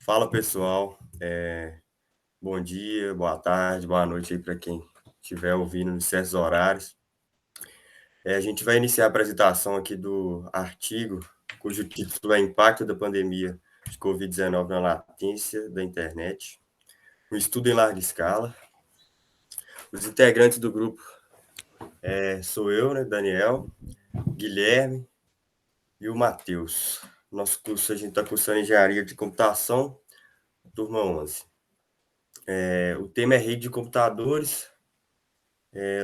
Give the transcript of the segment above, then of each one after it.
Fala pessoal, bom dia, boa tarde, boa noite aí para quem estiver ouvindo em certos horários. A gente vai iniciar a apresentação aqui do artigo, cujo título é Impacto da Pandemia de Covid-19 na Latência da Internet, um estudo em larga escala. Os integrantes do grupo sou eu, né, Daniel, Guilherme e o Matheus. Nosso curso, a gente está cursando Engenharia de Computação, turma 11. O tema é rede de computadores.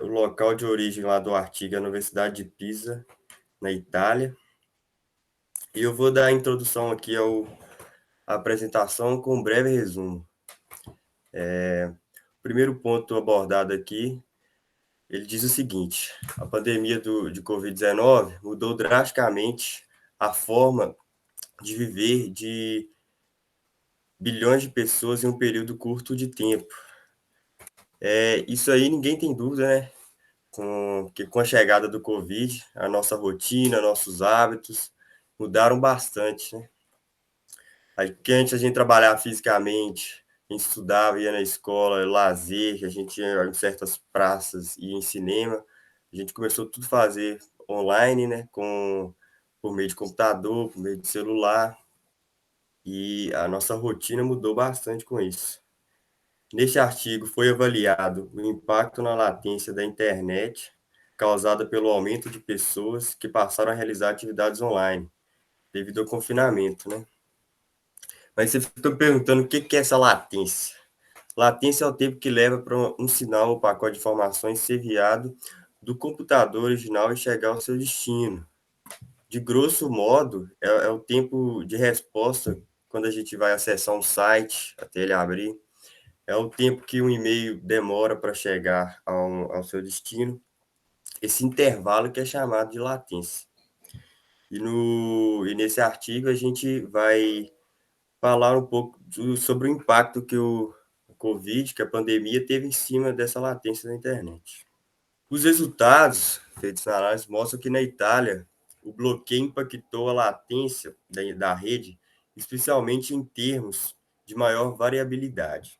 O local de origem lá do artigo é a Universidade de Pisa, na Itália. E eu vou dar a introdução aqui à apresentação com um breve resumo. O primeiro ponto abordado aqui, ele diz o seguinte: a pandemia de Covid-19 mudou drasticamente a forma de viver de bilhões de pessoas em um período curto de tempo. Isso aí ninguém tem dúvida, né? Que com a chegada do Covid, a nossa rotina, nossos hábitos mudaram bastante, né? Que antes a gente trabalhava fisicamente, a gente estudava, ia na escola, lazer, que a gente ia em certas praças, ia em cinema, a gente começou tudo a fazer online, né? Por meio de computador, por meio de celular, e a nossa rotina mudou bastante com isso. Neste artigo foi avaliado o impacto na latência da internet causada pelo aumento de pessoas que passaram a realizar atividades online devido ao confinamento, né? Mas você fica perguntando o que é essa latência? Latência é o tempo que leva para um sinal ou pacote de informações ser enviado do computador original e chegar ao seu destino. De grosso modo, é o tempo de resposta quando a gente vai acessar um site até ele abrir. É o tempo que um e-mail demora para chegar ao seu destino. Esse intervalo que é chamado de latência. E nesse artigo a gente vai falar um pouco sobre o impacto que o Covid, que a pandemia teve em cima dessa latência da internet. Os resultados feitos na análise mostram que na Itália o bloqueio impactou a latência da rede, especialmente em termos de maior variabilidade.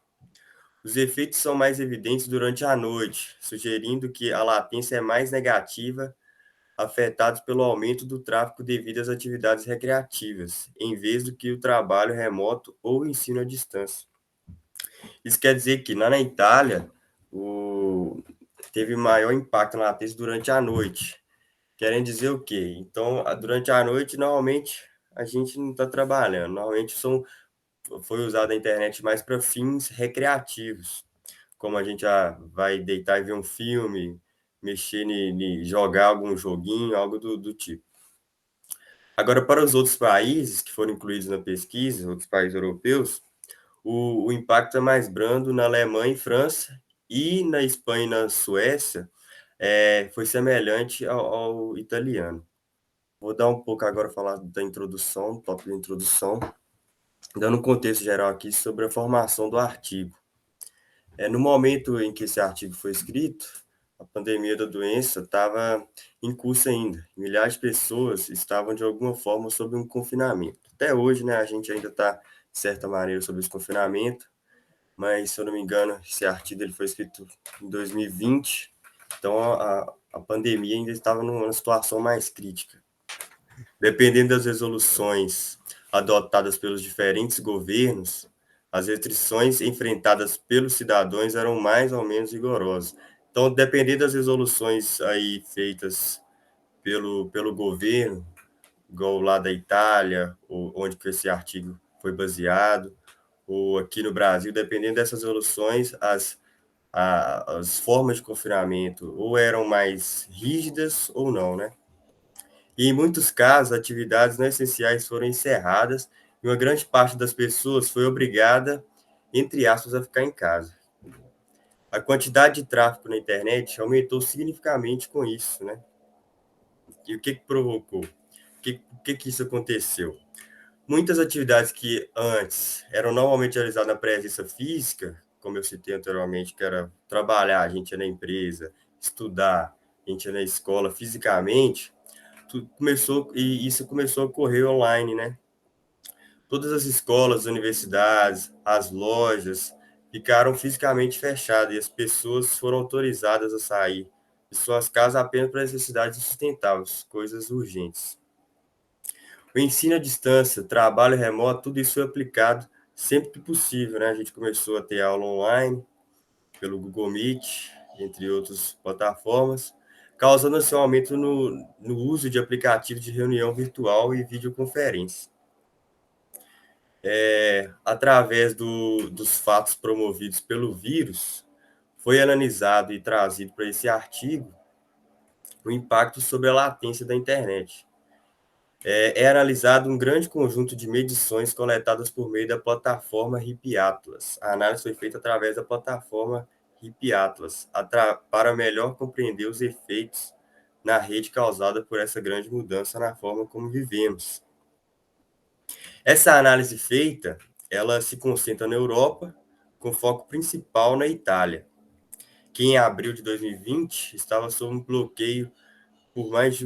Os efeitos são mais evidentes durante a noite, sugerindo que a latência é mais negativa, afetados pelo aumento do tráfego devido às atividades recreativas, em vez do que o trabalho remoto ou o ensino à distância. Isso quer dizer que lá na Itália teve maior impacto na latência durante a noite. Querem dizer o quê? Então, durante a noite, normalmente a gente não está trabalhando. Normalmente foi usada a internet mais para fins recreativos, como a gente vai deitar e ver um filme, mexer, jogar algum joguinho, algo do tipo. Agora, para os outros países que foram incluídos na pesquisa, outros países europeus, o impacto é mais brando na Alemanha e França, e na Espanha e na Suécia foi semelhante ao italiano. Vou dar um pouco agora falar da introdução, tópico da introdução, dando um contexto geral aqui sobre a formação do artigo. No momento em que esse artigo foi escrito, a pandemia da doença estava em curso ainda. Milhares de pessoas estavam, de alguma forma, sob um confinamento. Até hoje, né, a gente ainda está, de certa maneira, sob esse confinamento, mas, se eu não me engano, esse artigo ele foi escrito em 2020, então a pandemia ainda estava numa situação mais crítica. Dependendo das resoluções adotadas pelos diferentes governos, as restrições enfrentadas pelos cidadãos eram mais ou menos rigorosas. Então, dependendo das resoluções aí feitas pelo governo, igual lá da Itália, onde que esse artigo foi baseado, ou aqui no Brasil, dependendo dessas resoluções, as formas de confinamento ou eram mais rígidas ou não, né? E em muitos casos, atividades não essenciais foram encerradas e uma grande parte das pessoas foi obrigada, entre aspas, a ficar em casa. A quantidade de tráfego na internet aumentou significativamente com isso, né? E o que provocou? O que isso aconteceu? Muitas atividades que antes eram normalmente realizadas na presença física, como eu citei anteriormente, que era trabalhar, a gente ia na empresa, estudar, a gente ia na escola fisicamente, isso começou a ocorrer online, né? Todas as escolas, universidades, as lojas ficaram fisicamente fechadas e as pessoas foram autorizadas a sair de suas casas apenas para necessidades sustentáveis, coisas urgentes. O ensino à distância, trabalho remoto, tudo isso foi aplicado sempre que possível, né? A gente começou a ter aula online pelo Google Meet, entre outras plataformas, causando assim um aumento no uso de aplicativos de reunião virtual e videoconferência. Através dos fatos promovidos pelo vírus, foi analisado e trazido para esse artigo o impacto sobre a latência da internet. É analisado um grande conjunto de medições coletadas por meio da plataforma RIP Atlas. A análise foi feita através da plataforma RIP Atlas, para melhor compreender os efeitos na rede causada por essa grande mudança na forma como vivemos. Essa análise feita, ela se concentra na Europa, com foco principal na Itália, que em abril de 2020 estava sob um bloqueio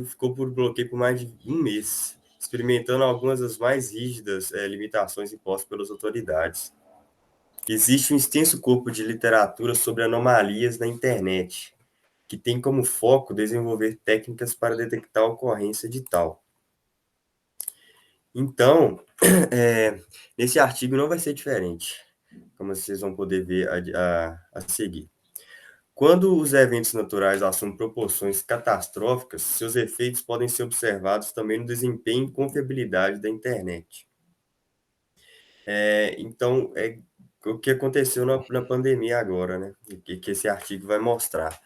ficou por bloqueio por mais de um mês, experimentando algumas das mais rígidas limitações impostas pelas autoridades. Existe um extenso corpo de literatura sobre anomalias na internet, que tem como foco desenvolver técnicas para detectar a ocorrência de tal. Então, nesse artigo não vai ser diferente, como vocês vão poder ver a seguir. Quando os eventos naturais assumem proporções catastróficas, seus efeitos podem ser observados também no desempenho e confiabilidade da internet. Então, é o que aconteceu na pandemia agora, né? Que esse artigo vai mostrar.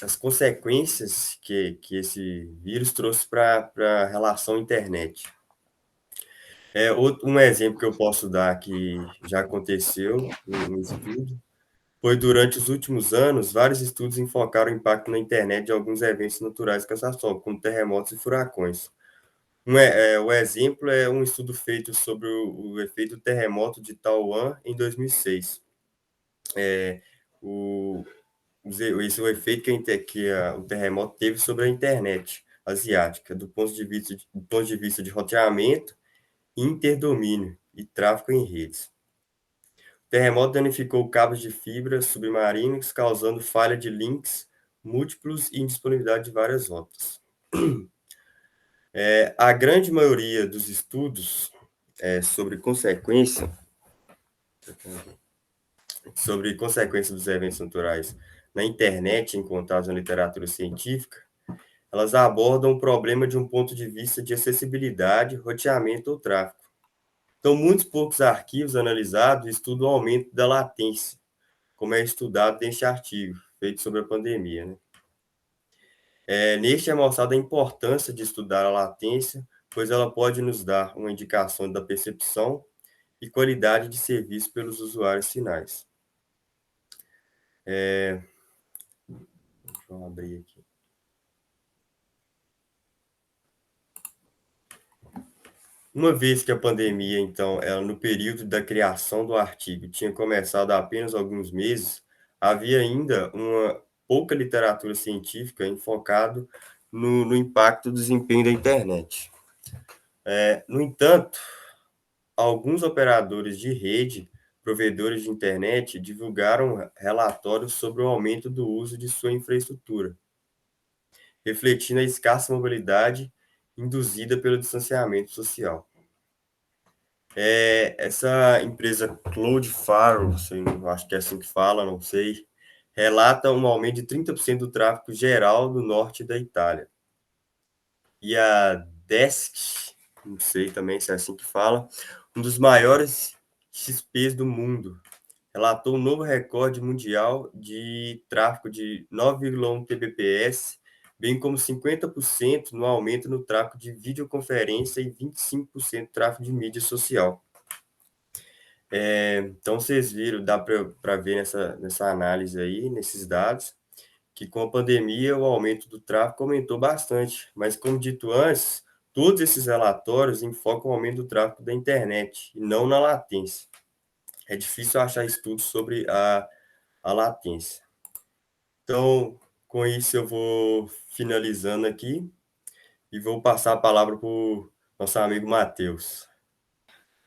As consequências que esse vírus trouxe para a relação internet. Um exemplo que eu posso dar que já aconteceu, um estudo, foi durante os últimos anos, vários estudos enfocaram o impacto na internet de alguns eventos naturais catastróficos, como terremotos e furacões. O exemplo é um estudo feito sobre o efeito do terremoto de Taiwan em 2006. É, o, esse é o efeito o terremoto teve sobre a internet asiática, do ponto de vista de roteamento, interdomínio e tráfego em redes. O terremoto danificou cabos de fibra submarinos, causando falha de links múltiplos e indisponibilidade de várias rotas. A grande maioria dos estudos sobre consequência dos eventos naturais na internet, encontrados na literatura científica, elas abordam o problema de um ponto de vista de acessibilidade, roteamento ou tráfego. Então, muitos poucos arquivos analisados estudam o aumento da latência, como é estudado neste artigo, feito sobre a pandemia, né? Neste é mostrada a importância de estudar a latência, pois ela pode nos dar uma indicação da percepção e qualidade de serviço pelos usuários finais. Deixa eu abrir aqui. Uma vez que a pandemia, então, ela, no período da criação do artigo, tinha começado há apenas alguns meses, havia ainda uma pouca literatura científica enfocado no impacto do desempenho da internet. No entanto, alguns operadores de rede, provedores de internet, divulgaram relatórios sobre o aumento do uso de sua infraestrutura, refletindo a escassa mobilidade induzida pelo distanciamento social. Essa empresa Cloudflare, acho que é assim que fala, não sei, relata um aumento de 30% do tráfego geral do norte da Itália. E a Desk, não sei também se é assim que fala, um dos maiores XPs do mundo, relatou um novo recorde mundial de tráfego de 9,1 Tbps, bem como 50% no aumento no tráfego de videoconferência e 25% no tráfego de mídia social. Então, vocês viram, dá para ver nessa análise aí, nesses dados, que com a pandemia o aumento do tráfego aumentou bastante, mas como dito antes, todos esses relatórios enfocam o aumento do tráfego da internet e não na latência. É difícil achar estudos sobre a latência. Então, com isso eu vou finalizando aqui e vou passar a palavra para o nosso amigo Matheus.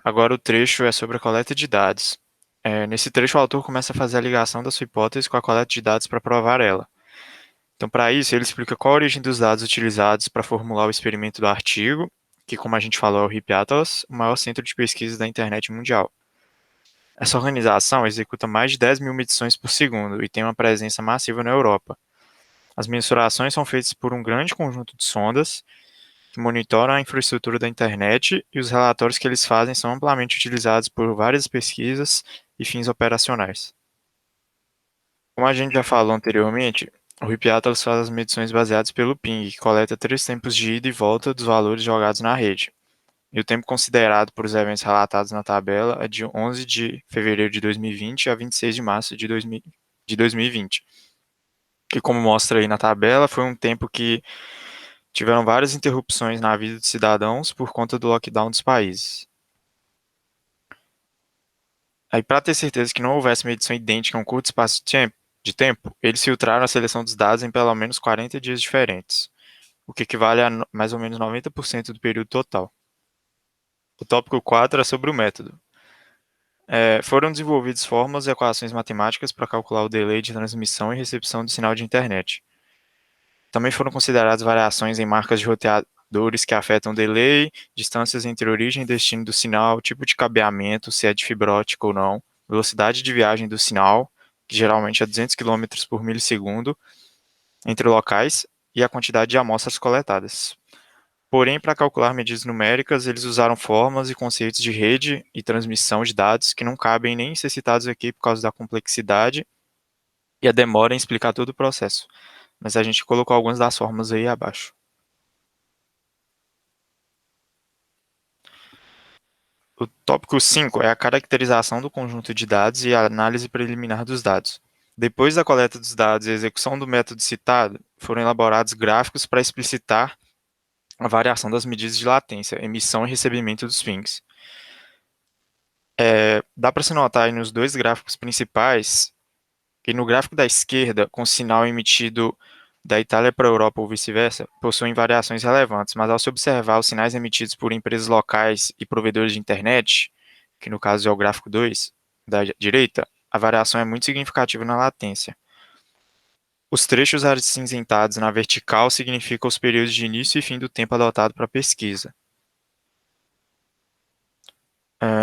Agora o trecho é sobre a coleta de dados. Nesse trecho, o autor começa a fazer a ligação da sua hipótese com a coleta de dados para provar ela. Então, para isso, ele explica qual a origem dos dados utilizados para formular o experimento do artigo, que, como a gente falou, é o Heap Atlas, o maior centro de pesquisa da internet mundial. Essa organização executa mais de 10 mil medições por segundo e tem uma presença massiva na Europa. As mensurações são feitas por um grande conjunto de sondas que monitoram a infraestrutura da internet e os relatórios que eles fazem são amplamente utilizados por várias pesquisas e fins operacionais. Como a gente já falou anteriormente, o Heap Atlas faz as medições baseadas pelo ping, que coleta 3 tempos de ida e volta dos valores jogados na rede. E o tempo considerado por os eventos relatados na tabela é de 11 de fevereiro de 2020 a 26 de março de 2020. Que, como mostra aí na tabela, foi um tempo que tiveram várias interrupções na vida dos cidadãos por conta do lockdown dos países. Aí, para ter certeza que não houvesse uma edição idêntica em um curto espaço de tempo, eles filtraram a seleção dos dados em pelo menos 40 dias diferentes, o que equivale a mais ou menos 90% do período total. O tópico 4 é sobre o método. Foram desenvolvidas fórmulas e equações matemáticas para calcular o delay de transmissão e recepção do sinal de internet. Também foram consideradas variações em marcas de roteadores que afetam o delay, distâncias entre origem e destino do sinal, tipo de cabeamento, se é de fibra ótica ou não, velocidade de viagem do sinal, que geralmente é 200 km por milissegundo, entre locais, e a quantidade de amostras coletadas. Porém, para calcular medidas numéricas, eles usaram formas e conceitos de rede e transmissão de dados que não cabem nem ser citados aqui por causa da complexidade e a demora em explicar todo o processo. Mas a gente colocou algumas das formas aí abaixo. O tópico 5 é a caracterização do conjunto de dados e a análise preliminar dos dados. Depois da coleta dos dados e a execução do método citado, foram elaborados gráficos para explicitar a variação das medidas de latência, emissão e recebimento dos pings. Dá para se notar aí nos dois gráficos principais que no gráfico da esquerda, com o sinal emitido da Itália para a Europa ou vice-versa, possuem variações relevantes, mas ao se observar os sinais emitidos por empresas locais e provedores de internet, que no caso é o gráfico 2 da direita, a variação é muito significativa na latência. Os trechos acinzentados na vertical significam os períodos de início e fim do tempo adotado para a pesquisa.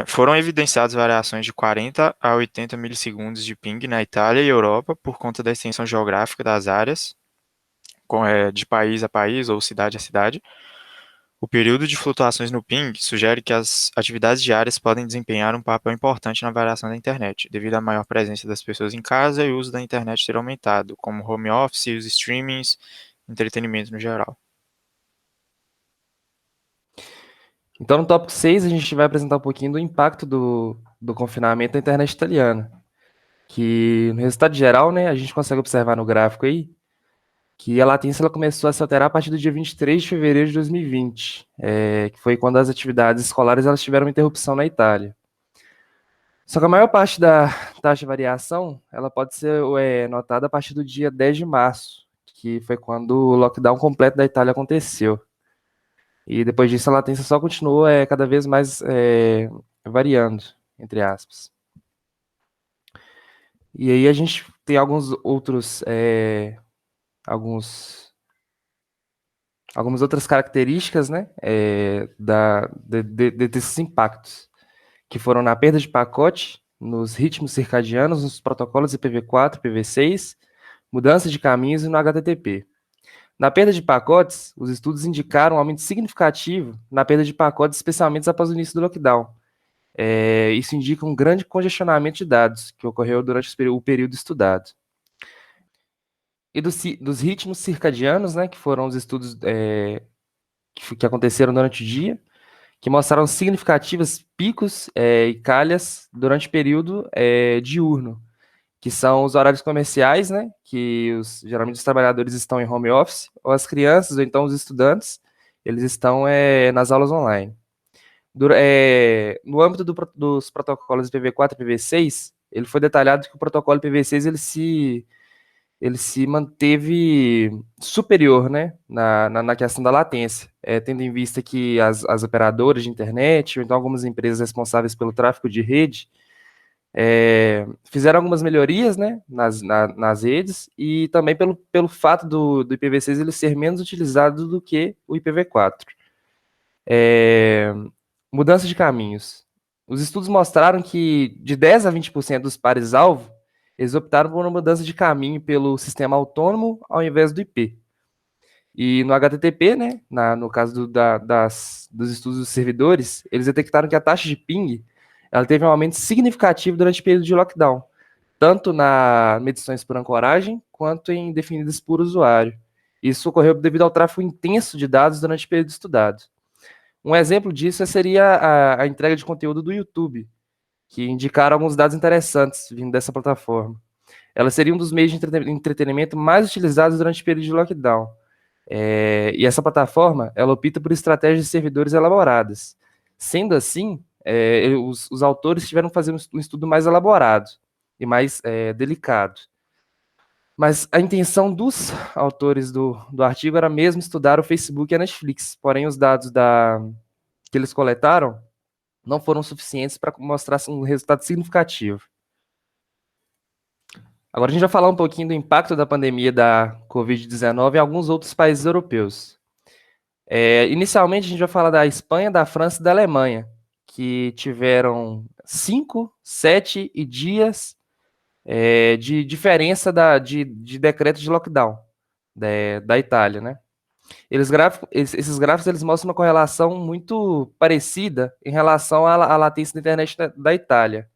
Foram evidenciadas variações de 40 a 80 milissegundos de ping na Itália e Europa por conta da extensão geográfica das áreas, de país a país ou cidade a cidade. O período de flutuações no ping sugere que as atividades diárias podem desempenhar um papel importante na variação da internet, devido à maior presença das pessoas em casa e o uso da internet ter aumentado, como home office, os streamings, entretenimento no geral. Então, no tópico 6, a gente vai apresentar um pouquinho do impacto do confinamento na internet italiana. Que no resultado geral, né, a gente consegue observar no gráfico aí que a latência ela começou a se alterar a partir do dia 23 de fevereiro de 2020, que foi quando as atividades escolares elas tiveram uma interrupção na Itália. Só que a maior parte da taxa de variação ela pode ser notada a partir do dia 10 de março, que foi quando o lockdown completo da Itália aconteceu. E depois disso a latência só continuou cada vez mais variando, entre aspas. E aí a gente tem alguns outros, algumas outras características, né, desses impactos, que foram na perda de pacote, nos ritmos circadianos, nos protocolos IPv4, IPv6, mudança de caminhos e no HTTP. Na perda de pacotes, os estudos indicaram um aumento significativo na perda de pacotes, especialmente após o início do lockdown. Isso indica um grande congestionamento de dados que ocorreu durante o período estudado. E dos ritmos circadianos, né, que foram os estudos que aconteceram durante o dia, que mostraram significativos picos e calhas durante o período diurno, que são os horários comerciais, né, que geralmente os trabalhadores estão em home office, ou as crianças, ou então os estudantes, eles estão nas aulas online. No âmbito dos protocolos IPv4 e IPv6, ele foi detalhado que o protocolo IPv6 ele se ele se manteve superior, né, na questão da latência, tendo em vista que as operadoras de internet, ou então algumas empresas responsáveis pelo tráfego de rede, fizeram algumas melhorias, né, nas redes, e também pelo fato do IPv6 ele ser menos utilizado do que o IPv4. Mudança de caminhos. Os estudos mostraram que de 10 a 20% dos pares-alvo, eles optaram por uma mudança de caminho pelo sistema autônomo ao invés do IP. E no HTTP, né, no caso dos estudos dos servidores, eles detectaram que a taxa de ping ela teve um aumento significativo durante o período de lockdown, tanto nas medições por ancoragem, quanto em definidas por usuário. Isso ocorreu devido ao tráfego intenso de dados durante o período estudado. Um exemplo disso seria a entrega de conteúdo do YouTube, que indicaram alguns dados interessantes vindo dessa plataforma. Ela seria um dos meios de entretenimento mais utilizados durante o período de lockdown. E essa plataforma, ela opta por estratégias de servidores elaboradas. Sendo assim, os autores tiveram que fazer um estudo mais elaborado e mais delicado. Mas a intenção dos autores do artigo era mesmo estudar o Facebook e a Netflix, porém os dados que eles coletaram não foram suficientes para mostrar um resultado significativo. Agora a gente vai falar um pouquinho do impacto da pandemia da Covid-19 em alguns outros países europeus. Inicialmente a gente vai falar da Espanha, da França e da Alemanha, que tiveram 5, 7 dias de diferença de decreto de lockdown da Itália, né? Esses gráficos eles mostram uma correlação muito parecida em relação à latência da internet da Itália.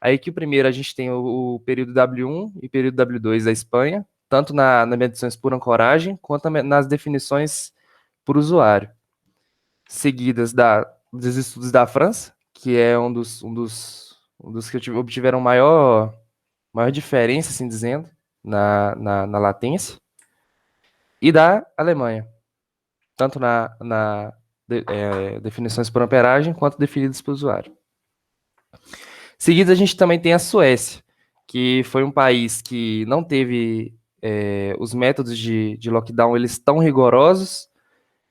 Aí que o primeiro a gente tem o período W1 e o período W2 da Espanha, tanto nas medições por ancoragem, quanto nas definições por usuário. Seguidas dos estudos da França, que é um dos que obtiveram maior diferença, assim dizendo, na latência, e da Alemanha, tanto definições por amperagem, quanto definidas por usuário. Seguido, a gente também tem a Suécia, que foi um país que não teve os métodos de lockdown eles tão rigorosos,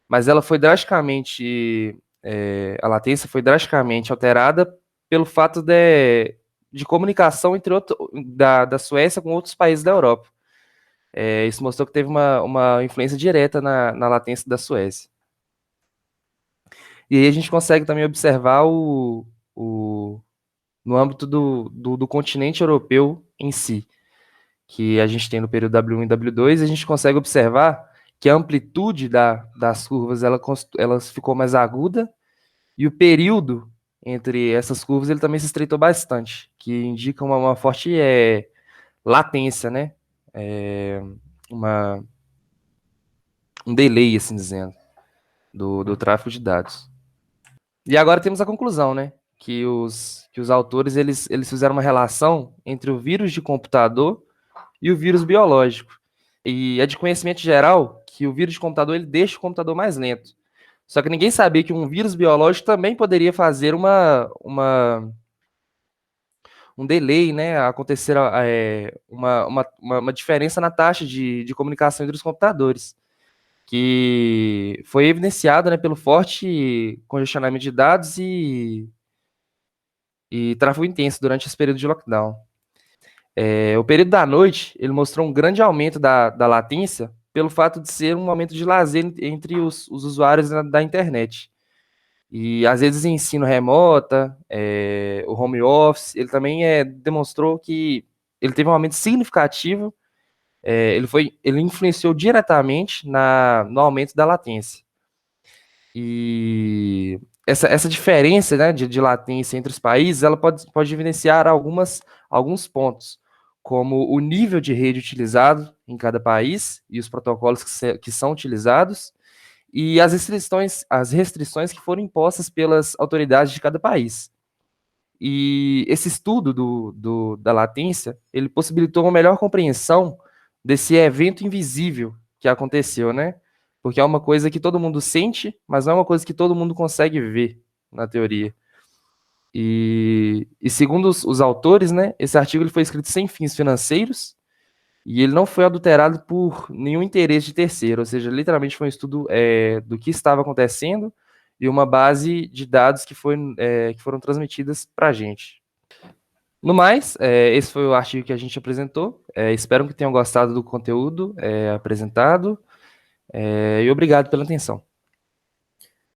mas ela foi drasticamente, a latência foi drasticamente alterada pelo fato de comunicação da Suécia com outros países da Europa. Isso mostrou que teve uma influência direta na latência da Suécia. E aí a gente consegue também observar no âmbito do continente europeu em si, que a gente tem no período W1 e W2, a gente consegue observar que a amplitude das curvas ela ficou mais aguda, e o período entre essas curvas ele também se estreitou bastante, que indica uma forte latência, né? Um delay, assim dizendo, do tráfego de dados. E agora temos a conclusão, né? Que os autores eles fizeram uma relação entre o vírus de computador e o vírus biológico. E é de conhecimento geral que o vírus de computador ele deixa o computador mais lento. Só que ninguém sabia que um vírus biológico também poderia fazer um delay, né? Acontecer uma diferença na taxa de comunicação entre os computadores, que foi evidenciada, né, pelo forte congestionamento de dados e tráfego intenso durante esse período de lockdown. O período da noite, ele mostrou um grande aumento da latência pelo fato de ser um momento de lazer entre os usuários da internet. E às vezes ensino remota, o home office, ele também demonstrou que ele teve um aumento significativo, ele influenciou diretamente no aumento da latência. E essa diferença, né, de latência entre os países, ela pode evidenciar alguns pontos, como o nível de rede utilizado em cada país e os protocolos que são utilizados, e as restrições que foram impostas pelas autoridades de cada país. E esse estudo da latência, ele possibilitou uma melhor compreensão desse evento invisível que aconteceu, né? Porque é uma coisa que todo mundo sente, mas não é uma coisa que todo mundo consegue ver, na teoria. E segundo os autores, né, esse artigo ele foi escrito sem fins financeiros, E ele não foi adulterado por nenhum interesse de terceiro, ou seja, literalmente foi um estudo do que estava acontecendo e uma base de dados que foram transmitidas para a gente. No mais, esse foi o artigo que a gente apresentou. Espero que tenham gostado do conteúdo apresentado. E obrigado pela atenção.